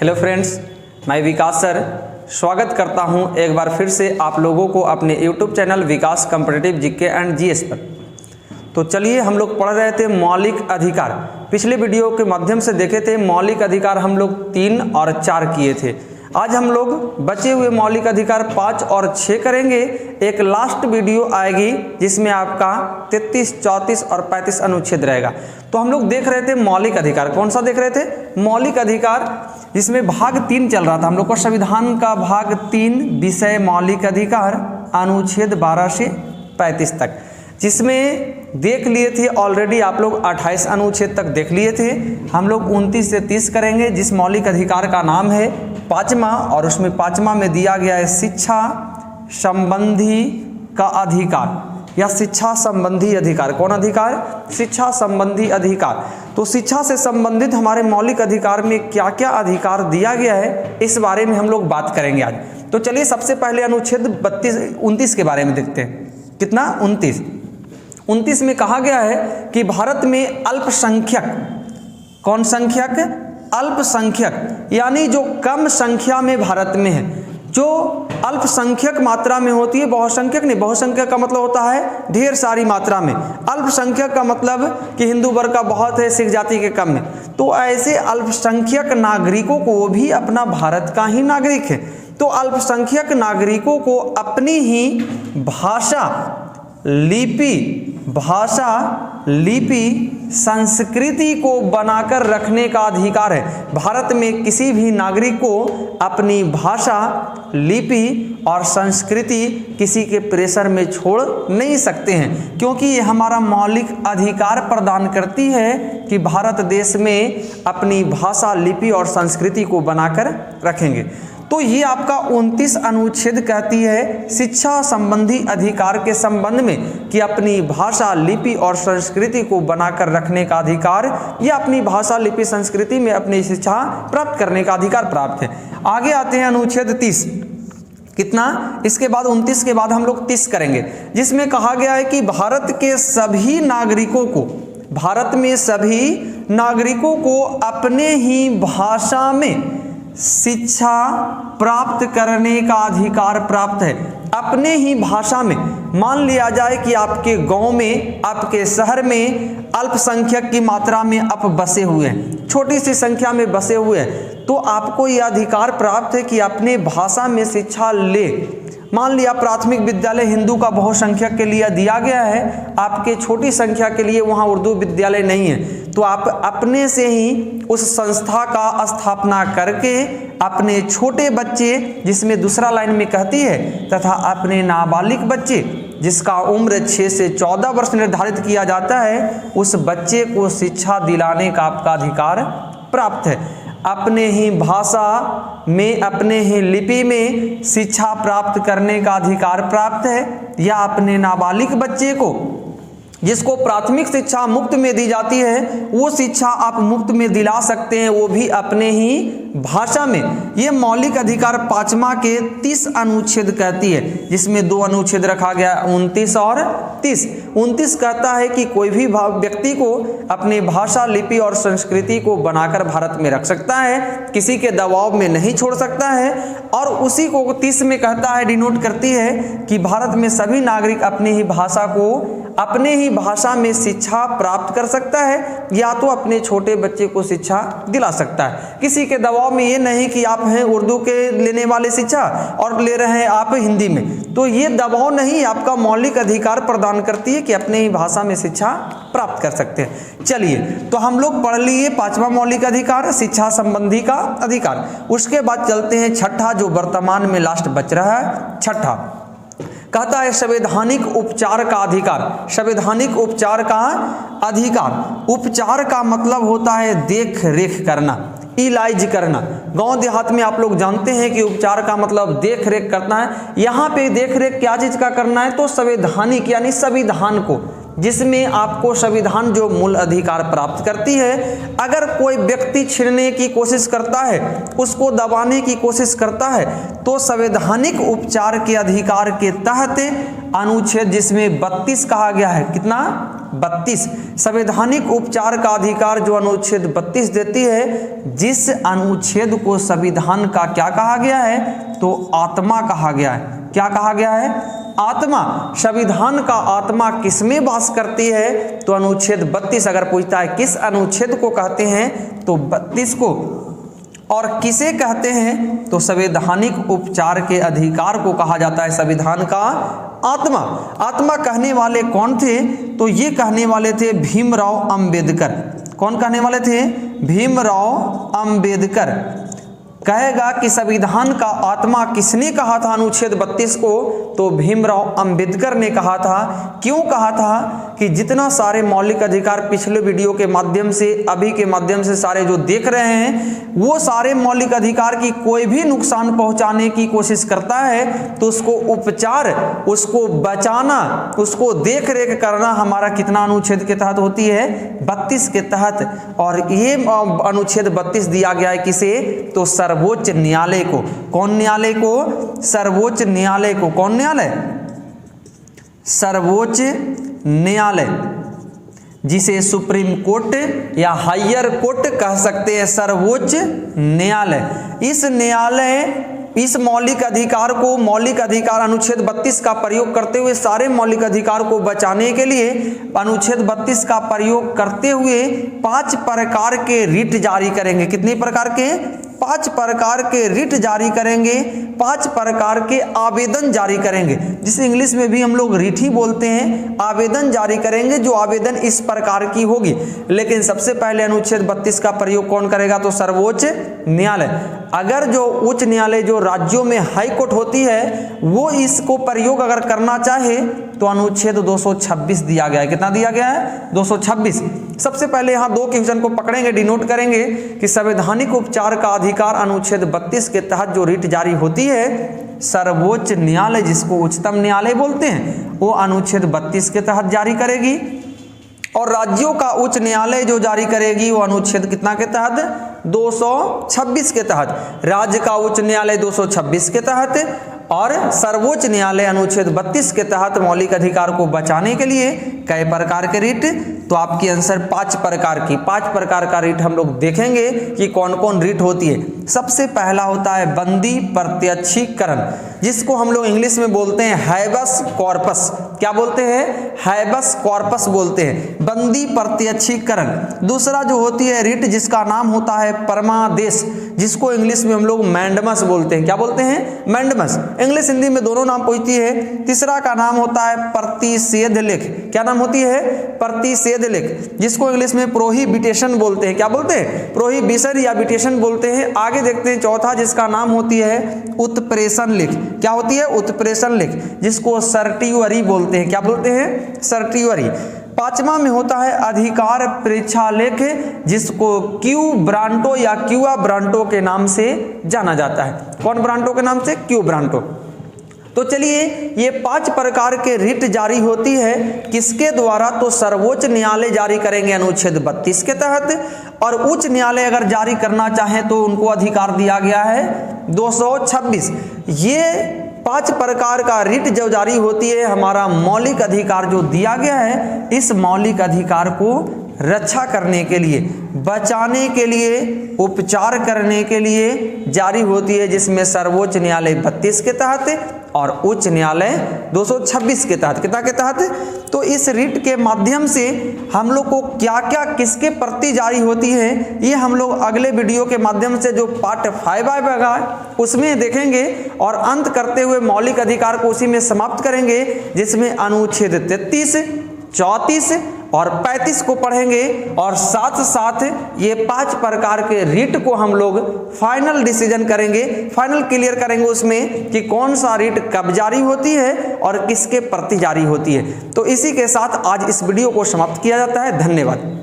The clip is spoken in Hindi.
हेलो फ्रेंड्स, मैं विकास सर स्वागत करता हूं एक बार फिर से आप लोगों को अपने YouTube channel Vikas competitive GK and GS पर। तो चलिए, हम लोग पढ़ रहे थे मौलिक अधिकार। पिछले वीडियो के माध्यम से देखे थे मौलिक अधिकार हम लोग 3 और 4 किए थे। आज हम लोग बचे हुए मौलिक अधिकार 5 और 6 करेंगे। एक लास्ट वीडियो आएगी जिसमें आपका 33, 34 और 35 अनुच्छेद रहेगा। तो हम लोग देख रहे थे मौलिक अधिकार। कौन सा देख रहे थे? मौलिक अधिकार, जिसमें भाग 3 चल रहा था हम लोग को, संविधान का भाग 3 विषय मौलिक अधिकार अनुच्छेद 12 से 35 तक, जिसमें देख लिए थे ऑलरेडी आप लोग 28 अनुच्छेद तक देख लिए थे। हम लोग 29 से 30 करेंगे, जिस मौलिक अधिकार का नाम है 5वां, और उसमें 5वां में दिया गया है शिक्षा संबंधी का अधिकार या शिक्षा संबंधी अधिकार। कौन अधिकार? शिक्षा संबंधी अधिकार। तो शिक्षा से संबंधित हमारे मौलिक अधिकार में क्या क्या अधिकार दिया गया है, इस बारे में हम लोग बात करेंगे आज। तो चलिए, सबसे पहले अनुच्छेद 29 के बारे में देखते हैं। कितना? 29 में कहा गया है कि भारत में अल्पसंख्यक, कौन संख्यक? अल्पसंख्यक, यानी जो कम संख्या में भारत में है, जो अल्पसंख्यक मात्रा में होती है, बहुसंख्यक नहीं। बहुसंख्यक का मतलब होता है ढेर सारी मात्रा में, अल्पसंख्यक का मतलब कि हिंदू वर्ग का बहुत है, सिख जाति के कम है। तो ऐसे अल्पसंख्यक नागरिकों को, वो भी अपना भारत का ही नागरिक है, तो अल्पसंख्यक नागरिकों को अपनी ही भाषा लिपि संस्कृति को बनाकर रखने का अधिकार है। भारत में किसी भी नागरिक को अपनी भाषा, लिपि और संस्कृति किसी के प्रेशर में छोड़ नहीं सकते हैं, क्योंकि ये हमारा मौलिक अधिकार प्रदान करती है कि भारत देश में अपनी भाषा, लिपि और संस्कृति को बनाकर रखेंगे। तो ये आपका 29 अनुच्छेद कहती है शिक्षा संबंधी अधिकार के संबंध में कि अपनी भाषा, लिपि और संस्कृति को बनाकर रखने का अधिकार, या अपनी भाषा, लिपि, संस्कृति में अपनी शिक्षा प्राप्त करने का अधिकार प्राप्त है। आगे आते हैं अनुच्छेद 30। कितना? इसके बाद 29 के बाद हम लोग 30 करेंगे, जिसमें कहा गया है कि भारत के सभी नागरिकों को, भारत में सभी नागरिकों को अपने ही भाषा में शिक्षा प्राप्त करने का अधिकार प्राप्त है। अपने ही भाषा में। मान लिया जाए कि आपके गांव में, आपके शहर में अल्पसंख्यक की मात्रा में आप बसे हुए हैं, छोटी सी संख्या में बसे हुए हैं, तो आपको यह अधिकार प्राप्त है कि अपने भाषा में शिक्षा ले। मान लिया प्राथमिक विद्यालय हिंदू का बहुसंख्यक के लिए दिया गया है, आपके छोटी संख्या के लिए वहाँ उर्दू विद्यालय नहीं है, तो आप अपने से ही उस संस्था का स्थापना करके अपने छोटे बच्चे, जिसमें दूसरा लाइन में कहती है, तथा अपने नाबालिग बच्चे जिसका उम्र 6 से 14 वर्ष निर्धारित किया जाता है, उस बच्चे को शिक्षा दिलाने का आपका अधिकार प्राप्त है। अपने ही भाषा में, अपने ही लिपि में शिक्षा प्राप्त करने का अधिकार प्राप्त है, या अपने नाबालिग बच्चे को, जिसको प्राथमिक शिक्षा मुफ्त में दी जाती है, वो शिक्षा आप मुफ्त में दिला सकते हैं, वो भी अपने ही भाषा में। ये मौलिक अधिकार 5वां के 30 अनुच्छेद कहती है, जिसमें 2 अनुच्छेद रखा गया, 29 और 30। 29 कहता है कि कोई भी व्यक्ति को अपनी भाषा, लिपि और संस्कृति को बनाकर भारत में रख सकता है, किसी के दबाव में नहीं छोड़ सकता है। और उसी को 30 में कहता है, डिनोट करती है कि भारत में सभी नागरिक अपनी ही भाषा को, अपने ही भाषा में शिक्षा प्राप्त कर सकता है, या तो अपने छोटे बच्चे को शिक्षा दिला सकता है। किसी के दबाव में ये नहीं कि आप हैं उर्दू के लेने वाले शिक्षा और ले रहे हैं आप हिंदी में, तो ये दबाव नहीं, आपका मौलिक अधिकार प्रदान करती है कि अपने ही भाषा में शिक्षा प्राप्त कर सकते हैं। चलिए, तो हम लोग पढ़ लिए 5वां मौलिक अधिकार, शिक्षा संबंधी का अधिकार। उसके बाद चलते हैं 6ठा, जो वर्तमान में लास्ट बच रहा है। 6ठा कहता है संवैधानिक उपचार का अधिकार। संवैधानिक उपचार का अधिकार, उपचार का मतलब होता है देख रेख करना, इलाज करना। गांव देहात में आप लोग जानते हैं कि उपचार का मतलब देख रेख करना है। यहाँ पे देख रेख क्या चीज का करना है? तो संवैधानिक, यानी संविधान को, जिसमें आपको संविधान जो मूल अधिकार प्राप्त करती है, अगर कोई व्यक्ति छीनने की कोशिश करता है, उसको दबाने की कोशिश करता है, तो संवैधानिक उपचार के अधिकार के तहत अनुच्छेद, जिसमें 32 कहा गया है, कितना? 32 संवैधानिक उपचार का अधिकार जो अनुच्छेद 32 देती है, जिस अनुच्छेद को संविधान का क्या कहा गया है, तो आत्मा कहा गया है। क्या कहा गया है? आत्मा। संविधान का आत्मा किसमें वास करती है, तो अनुच्छेद 32 अगर पूछता है किस अनुच्छेद को कहते हैं, तो 32 को। और किसे कहते हैं, तो संवैधानिक उपचार के अधिकार को कहा जाता है संविधान का आत्मा। आत्मा कहने वाले कौन थे, तो ये कहने वाले थे भीमराव अंबेडकर। कौन कहने वाले थे? भीमराव अंबेडकर। कहेगा कि संविधान का आत्मा किसने कहा था अनुच्छेद 32 को, तो भीमराव अंबेडकर ने कहा था। क्यों कहा था? कि जितना सारे मौलिक अधिकार पिछले वीडियो के माध्यम से, अभी के माध्यम से सारे जो देख रहे हैं, वो सारे मौलिक अधिकार की कोई भी नुकसान पहुंचाने की कोशिश करता है तो उसको उपचार, उसको बचाना, उसको देख रेख करना हमारा कितना अनुच्छेद के तहत होती है? 32 के तहत। और ये अनुच्छेद 32 दिया गया है किसे, तो सर्वोच्च न्यायालय को। कौन न्यायालय को? सर्वोच्च न्यायालय को। कौन न्यायालय? सर्वोच्च न्यायालय, जिसे सुप्रीम कोर्ट या हायर कोर्ट कह सकते हैं, सर्वोच्च न्यायालय। इस न्यायालय इस मौलिक अधिकार को, मौलिक अधिकार अनुच्छेद 32 का प्रयोग करते हुए सारे मौलिक अधिकार को बचाने के लिए अनुच्छेद 32 का प्रयोग करते हुए 5 प्रकार के रिट जारी करेंगे। कितने प्रकार के? 5 प्रकार के रिट जारी करेंगे, 5 प्रकार के आवेदन जारी करेंगे, जिसे इंग्लिश में भी हम लोग रिट ही बोलते हैं। आवेदन जारी करेंगे, जो आवेदन इस प्रकार की होगी। लेकिन सबसे पहले अनुच्छेद 32 का प्रयोग कौन करेगा, तो सर्वोच्च न्यायालय। अगर जो उच्च न्यायालय जो राज्यों में हाई कोर्ट होती है, वो इसको प्रयोग अगर करना चाहे तो अनुच्छेद 226 दिया गया है। कितना दिया गया है? 226। सबसे पहले यहाँ 2 क्वेश्चन को पकड़ेंगे, डिनोट करेंगे कि संवैधानिक उपचार का अधिकार अनुच्छेद 32 के तहत जो रिट जारी होती है, सर्वोच्च न्यायालय जिसको उच्चतम न्यायालय बोलते हैं, वो अनुच्छेद 32 के तहत जारी करेगी। और राज्यों का उच्च न्यायालय जो जारी करेगी वो अनुच्छेद कितना के तहत? 226 के तहत। राज्य का उच्च न्यायालय 226 के तहत, और सर्वोच्च न्यायालय अनुच्छेद 32 के तहत मौलिक अधिकार को बचाने के लिए कई प्रकार के रिट, तो आपकी आंसर 5 प्रकार की। 5 प्रकार का रिट हम लोग देखेंगे कि कौन कौन रिट होती है। सबसे पहला होता है बंदी प्रत्यक्षीकरण, जिसको हम लोग इंग्लिश में बोलते हैं हैबस कॉर्पस। क्या बोलते हैं? हैबस कॉर्पस बोलते हैं, बंदी प्रत्यक्षीकरण। दूसरा जो होती है रिट, जिसका नाम होता है परमादेश, जिसको इंग्लिश में हम लोग मैंडमस बोलते हैं। क्या बोलते हैं? मैंडमस। इंग्लिश हिंदी में दोनों नाम पूछती है। तीसरा का नाम होता है प्रतिषेध लेख। क्या नाम होती है? प्रतिषेध लेख, जिसको इंग्लिश में प्रोहिबिटेशन बोलते हैं। क्या बोलते हैं? प्रोहिबिशन या बिटेशन बोलते हैं। आगे देखते हैं चौथा, जिसका नाम होती है उत्प्रेषण लेख। क्या होती है? उत्प्रेषण लेख, जिसको सर्टिवरी बोलते हैं। क्या बोलते हैं? सर्टिवरी। 5वां में होता है अधिकार परीक्षा लेख, जिसको क्यू ब्रांटो या क्यूआ ब्रांटो के नाम से जाना जाता है। कौन ब्रांटो के नाम से? क्यू ब्रांटो। तो चलिए, ये 5 प्रकार के रिट जारी होती है किसके द्वारा, तो सर्वोच्च न्यायालय जारी करेंगे अनुच्छेद 32 के तहत, और उच्च न्यायालय अगर जारी करना चाहे तो उनको अधिकार दिया गया है 226। ये 5 प्रकार का रिट जो जारी होती है, हमारा मौलिक अधिकार जो दिया गया है, इस मौलिक अधिकार को रक्षा करने के लिए, बचाने के लिए, उपचार करने के लिए जारी होती है, जिसमें सर्वोच्च न्यायालय 32 के तहत और उच्च न्यायालय 226 के तहत। कितना के तहत? तो इस रिट के माध्यम से हम लोग को क्या क्या किसके प्रति जारी होती है, ये हम लोग अगले वीडियो के माध्यम से जो पार्ट 5 आएगा उसमें देखेंगे, और अंत करते हुए मौलिक अधिकार को उसी में समाप्त करेंगे, जिसमें अनुच्छेद 33, 34 और 35 को पढ़ेंगे, और साथ साथ ये 5 प्रकार के रिट को हम लोग फाइनल डिसीजन करेंगे, फाइनल क्लियर करेंगे उसमें कि कौन सा रिट कब जारी होती है और किसके प्रति जारी होती है। तो इसी के साथ आज इस वीडियो को समाप्त किया जाता है। धन्यवाद।